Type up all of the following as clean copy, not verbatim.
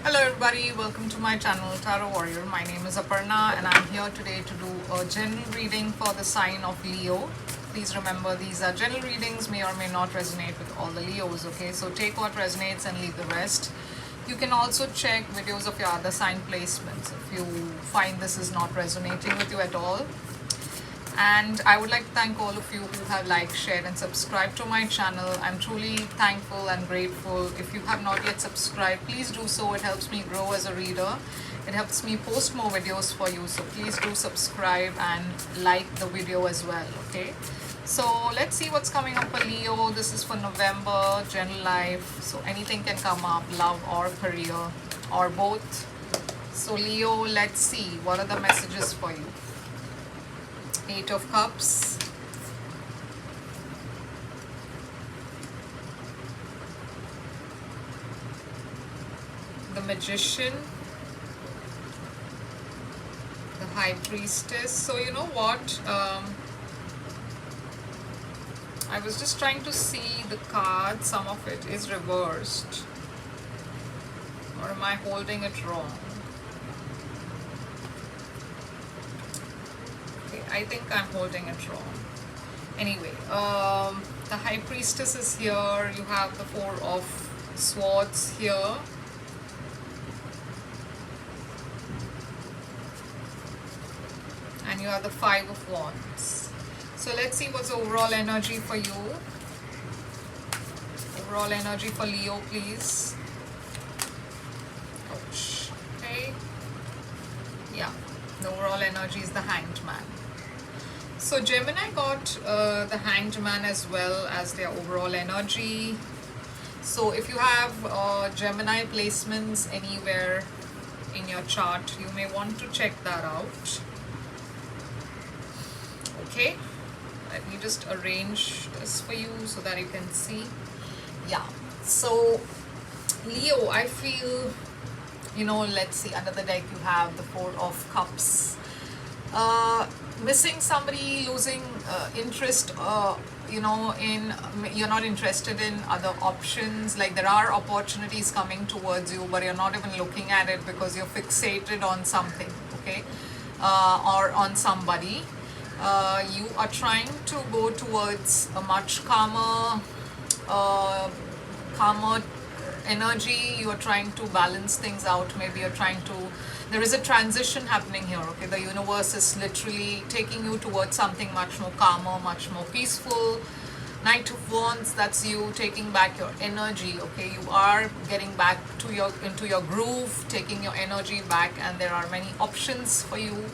Hello everybody, welcome to my channel Tarot Warrior. My name is Aparna and I'm here today to do a general reading for the sign of Leo. Please remember these are general readings, may or may not resonate with all the Leos, okay? So take what resonates and leave the rest. You can also check videos of your other sign placements if you find this is not resonating with you at all. And I would like to thank all of you who have liked, shared and subscribed to my channel. I'm truly thankful and grateful. If you have not yet subscribed, please do so. It helps me grow as a reader. It helps me post more videos for you. So please do subscribe and like the video as well, okay? So let's see what's coming up for Leo. This is for November, general life. So anything can come up, love or career or both. So Leo, let's see. What are the messages for you? Eight of Cups, the Magician, the High Priestess. So you know what, I was just trying to see the card. Some of it is reversed, or am I holding it wrong? I think I'm holding it wrong. Anyway, the High Priestess is here. You have the Four of Swords here. And you have the Five of Wands. So let's see what's the overall energy for you. Overall energy for Leo, please. Ouch. Okay. Yeah, the overall energy is the Hanged Man. So Gemini got the Hanged Man as well as their overall energy. So if you have Gemini placements anywhere in your chart, you may want to check that out. Okay, let me just arrange this for you so that you can see. Yeah, so Leo, I feel, you know, let's see, under the deck you have the Four of Cups. Missing somebody, losing interest, you know, in, you're not interested in other options. Like there are opportunities coming towards you, but you're not even looking at it because you're fixated on something, okay, or on somebody. You are trying to go towards a much calmer energy. You are trying to balance things out. Maybe you're trying to, there is a transition happening here, okay? The universe is literally taking you towards something much more calmer, much more peaceful. Knight of Wands, that's you taking back your energy, okay? You are getting back to your, into your groove, taking your energy back, and there are many options for you.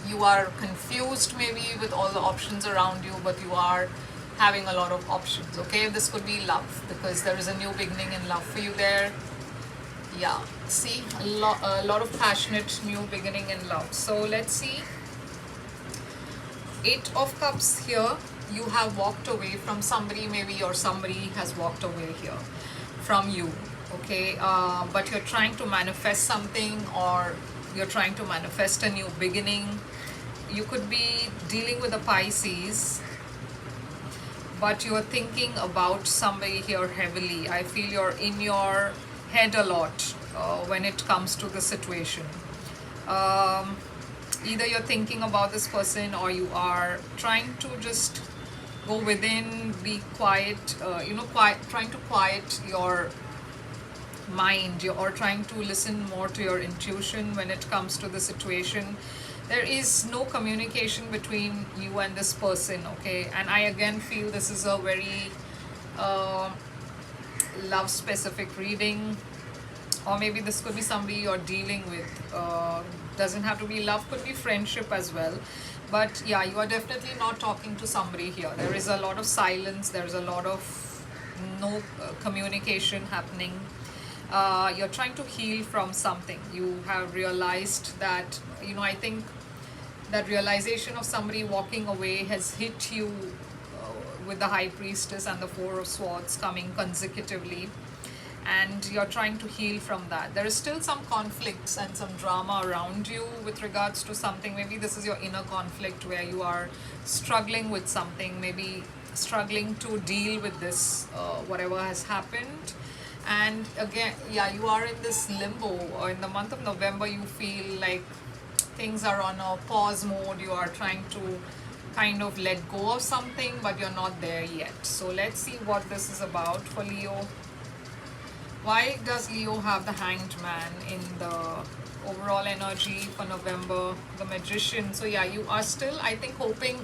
You are confused maybe with all the options around you, but you are having a lot of options, okay? This could be love because there is a new beginning in love for you there. Yeah, see, a lot of passionate new beginning in love. So let's see. Eight of Cups here. You have walked away from somebody maybe, or somebody has walked away here from you, okay? But you're trying to manifest something, or you're trying to manifest a new beginning. You could be dealing with a Pisces, but you're thinking about somebody here heavily. I feel you're in your head a lot when it comes to the situation. Either you're thinking about this person, or you are trying to just go within, be quiet, you know, trying to quiet your mind, or trying to listen more to your intuition when it comes to the situation. There is no communication between you and this person, okay? And I again feel this is a very love specific reading, or maybe this could be somebody you're dealing with. Doesn't have to be love, could be friendship as well. But yeah, you are definitely not talking to somebody here. There is a lot of silence, there's a lot of no communication happening. You're trying to heal from something. You have realized that, you know, I think that realization of somebody walking away has hit you with the High Priestess and the Four of Swords coming consecutively, and you're trying to heal from that. There is still some conflicts and some drama around you with regards to something. Maybe this is your inner conflict where you are struggling with something, maybe struggling to deal with this, whatever has happened. And again, yeah, you are in this limbo, or in the month of November you feel like things are on a pause mode. You are trying to kind of let go of something, but you're not there yet. So let's see what this is about for Leo. Why does Leo have the Hanged Man in the overall energy for November? The Magician. So yeah, you are still, I think, hoping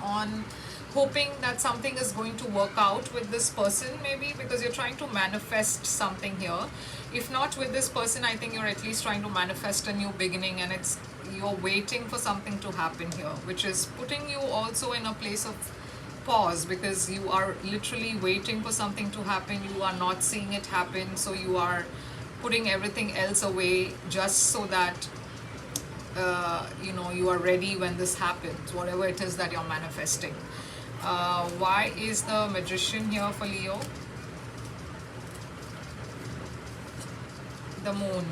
that something is going to work out with this person, maybe because you're trying to manifest something here. If not with this person, I think you're at least trying to manifest a new beginning, and you're waiting for something to happen here, which is putting you also in a place of pause, because you are literally waiting for something to happen. You are not seeing it happen, so you are putting everything else away just so that you are ready when this happens, whatever it is that you're manifesting. Why is the Magician here for Leo? The Moon.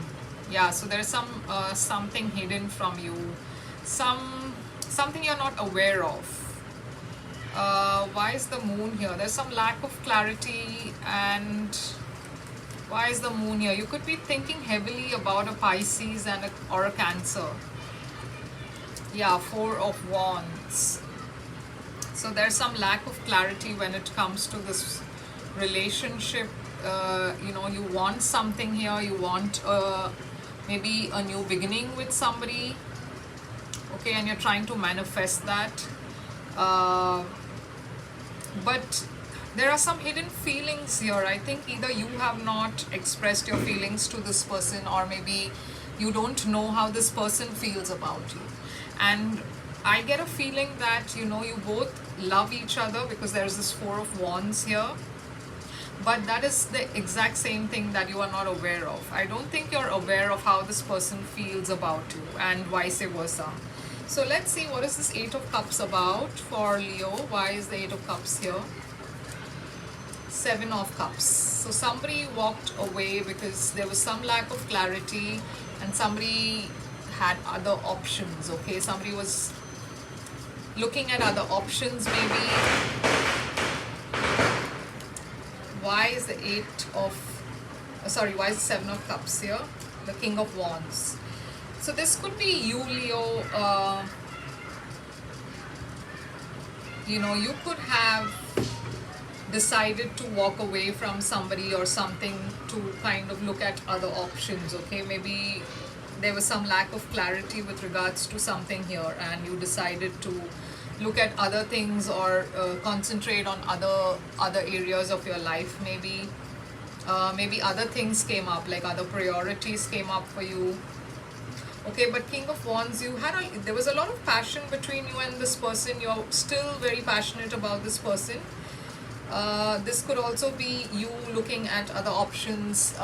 Yeah, so there's something hidden from you, something you're not aware of. Why is the Moon here? There's some lack of clarity. And why is the Moon here? You could be thinking heavily about a Pisces or a Cancer. Yeah, Four of Wands. So there's some lack of clarity when it comes to this relationship. You want something here. You want maybe a new beginning with somebody. Okay, and you're trying to manifest that. But there are some hidden feelings here. I think either you have not expressed your feelings to this person, or maybe you don't know how this person feels about you. And I get a feeling that you both love each other, because there's this Four of Wands here. But that is the exact same thing that you are not aware of. I don't think you're aware of how this person feels about you, and vice versa. So let's see, what is this Eight of Cups about for Leo? Why is the Eight of Cups here? Seven of Cups. So somebody walked away because there was some lack of clarity, and somebody had other options. Okay, somebody was looking at other options maybe. Why is the why is the Seven of Cups here? The King of Wands. So this could be you, Leo. You could have decided to walk away from somebody or something to kind of look at other options. Okay, maybe there was some lack of clarity with regards to something here, and you decided to look at other things, or concentrate on other areas of your life. Maybe other things came up, like other priorities came up for you. Okay, but King of Wands, there was a lot of passion between you and this person. You're still very passionate about this person. This could also be you looking at other options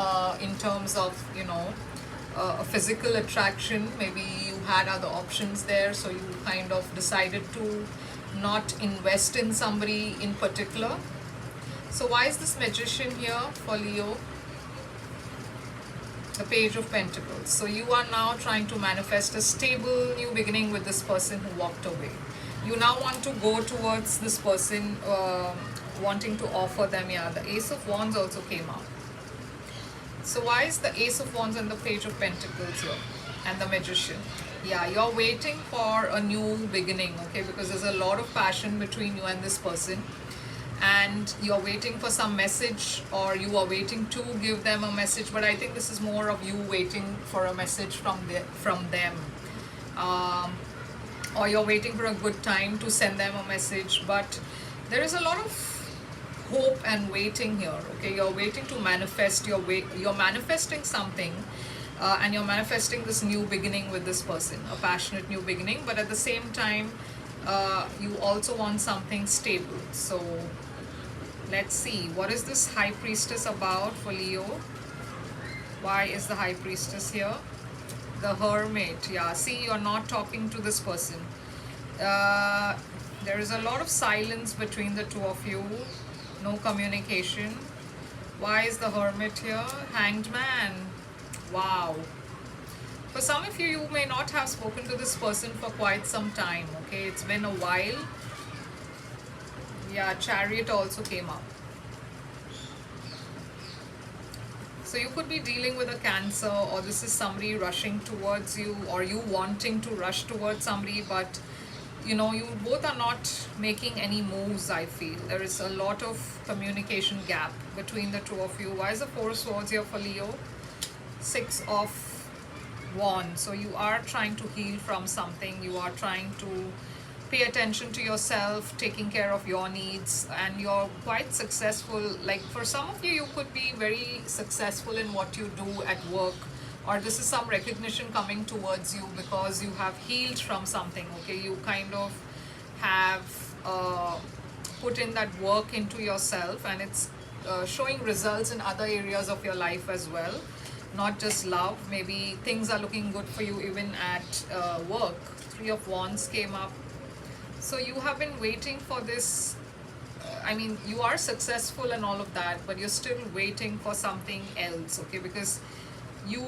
in terms of a physical attraction. Maybe you had other options there, so you kind of decided to not invest in somebody in particular. So why is this Magician here for Leo? The Page of Pentacles. So you are now trying to manifest a stable new beginning with this person who walked away. You now want to go towards this person, wanting to offer them. Yeah, the Ace of Wands also came out. So why is the Ace of Wands and the Page of Pentacles here? And the Magician. Yeah, you're waiting for a new beginning, okay? Because there's a lot of passion between you and this person. And you're waiting for some message, or you are waiting to give them a message. But I think this is more of you waiting for a message from them. Or you're waiting for a good time to send them a message. But there is a lot of hope and waiting here. Okay, you're waiting to manifest. You're manifesting something, and you're manifesting this new beginning with this person, a passionate new beginning. But at the same time, you also want something stable. So let's see, what is this High Priestess about for Leo? Why is the High Priestess here? The Hermit. Yeah, see, you're not talking to this person. There is a lot of silence between the two of you. No communication. Why is the Hermit here? Hanged Man. Wow. For some of you, you may not have spoken to this person for quite some time. Okay, it's been a while. Yeah, Chariot also came up. So you could be dealing with a Cancer, or this is somebody rushing towards you, or you wanting to rush towards somebody, but you know, you both are not making any moves. I feel there is a lot of communication gap between the two of you. Why is the Four of Swords here for Leo? Six of Wands. So you are trying to heal from something. You are trying to pay attention to yourself, taking care of your needs, and you're quite successful. Like for some of you, you could be very successful in what you do at work, or this is some recognition coming towards you because you have healed from something. Okay, you kind of have put in that work into yourself, and it's showing results in other areas of your life as well, not just love. Maybe things are looking good for you even at work. Three of Wands came up. So you have been waiting for this. I mean, you are successful and all of that, but you're still waiting for something else, okay? Because you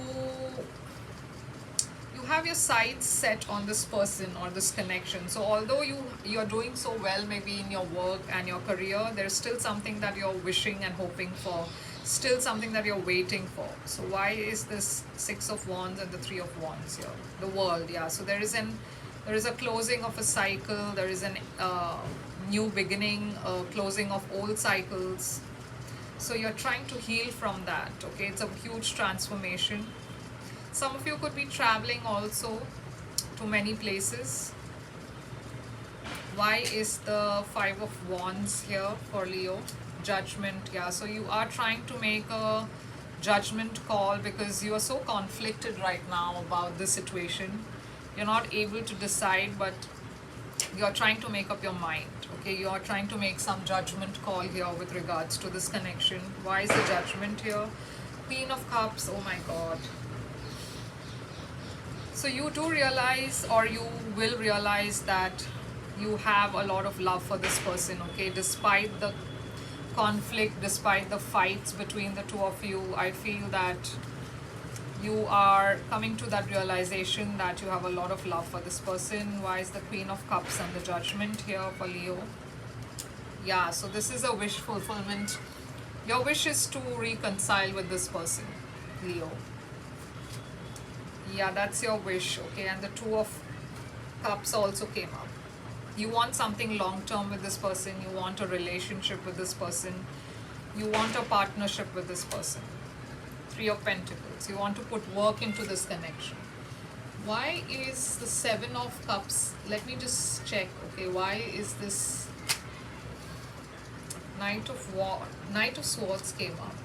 have your sights set on this person or this connection. So although you're doing so well maybe in your work and your career, there's still something that you're wishing and hoping for, still something that you're waiting for. So why is this Six of Wands and the Three of Wands here? The World, yeah. So there is a closing of a cycle, there is an new beginning, closing of old cycles. So you're trying to heal from that, okay? It's a huge transformation. Some of you could be traveling also to many places. Why is the Five of Wands here for Leo? Judgment, yeah. So you are trying to make a judgment call because you are so conflicted right now about this situation. You're not able to decide, but you're trying to make up your mind, okay? You're trying to make some judgment call here with regards to this connection. Why is the Judgment here? Queen of Cups, oh my God. So you do realize, or you will realize, that you have a lot of love for this person, okay? Despite the conflict, despite the fights between the two of you, I feel that you are coming to that realization that you have a lot of love for this person. Why is the Queen of Cups and the Judgment here for Leo? Yeah, so this is a wish fulfillment. Your wish is to reconcile with this person, Leo. Yeah, that's your wish, okay? And the Two of Cups also came up. You want something long-term with this person. You want a relationship with this person. You want a partnership with this person. Three of Pentacles. You want to put work into this connection. Why is the Seven of Cups? Let me just check, okay? Why is this Knight of Swords came up?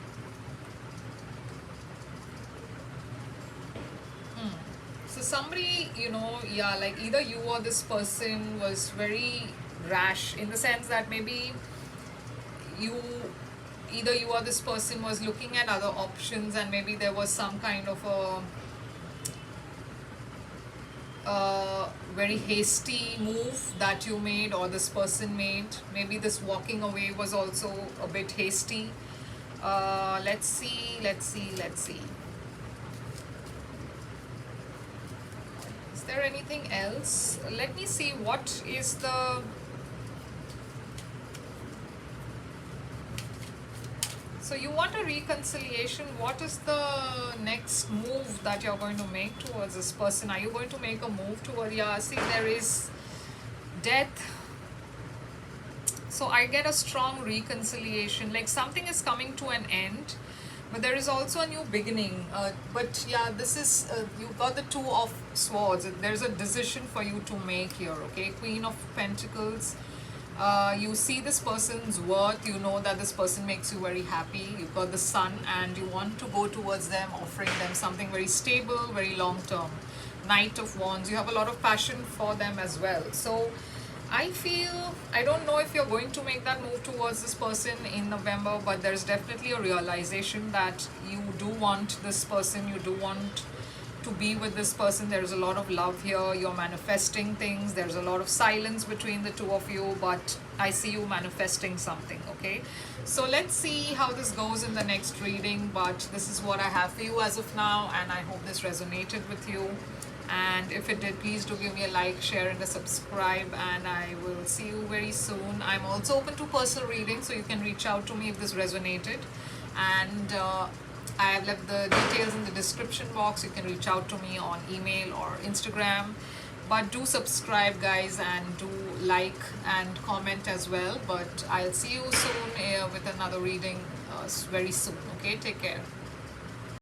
So somebody, you know, yeah, like either you or this person was very rash, in the sense that maybe either you or this person was looking at other options, and maybe there was some kind of a very hasty move that you made or this person made. Maybe this walking away was also a bit hasty. Let's see. Is there anything else? Let me see what is the... So you want a reconciliation. What is the next move that you're going to make towards this person? Are you going to make a move toward... Yeah, see, there is Death. So I get a strong reconciliation. Like something is coming to an end, but there is also a new beginning. But yeah, this is... you got the Two of Swords. There's a decision for you to make here, okay? Queen of Pentacles. You see this person's worth, you know that this person makes you very happy. You've got the Sun, and you want to go towards them, offering them something very stable, very long term. Knight of Wands, you have a lot of passion for them as well. So I feel, I don't know if you're going to make that move towards this person in November, but there's definitely a realization that you do want this person, you do want to be with this person. There's a lot of love here. You're manifesting things. There's a lot of silence between the two of you, but I see you manifesting something, okay? So let's see how this goes in the next reading, but this is what I have for you as of now, and I hope this resonated with you. And if it did, please do give me a like, share, and a subscribe, and I will see you very soon. I'm also open to personal reading, so you can reach out to me if this resonated. And I have left the details in the description box. You can reach out to me on email or Instagram. But do subscribe, guys, and do like and comment as well. But I'll see you soon with another reading very soon. Okay, take care.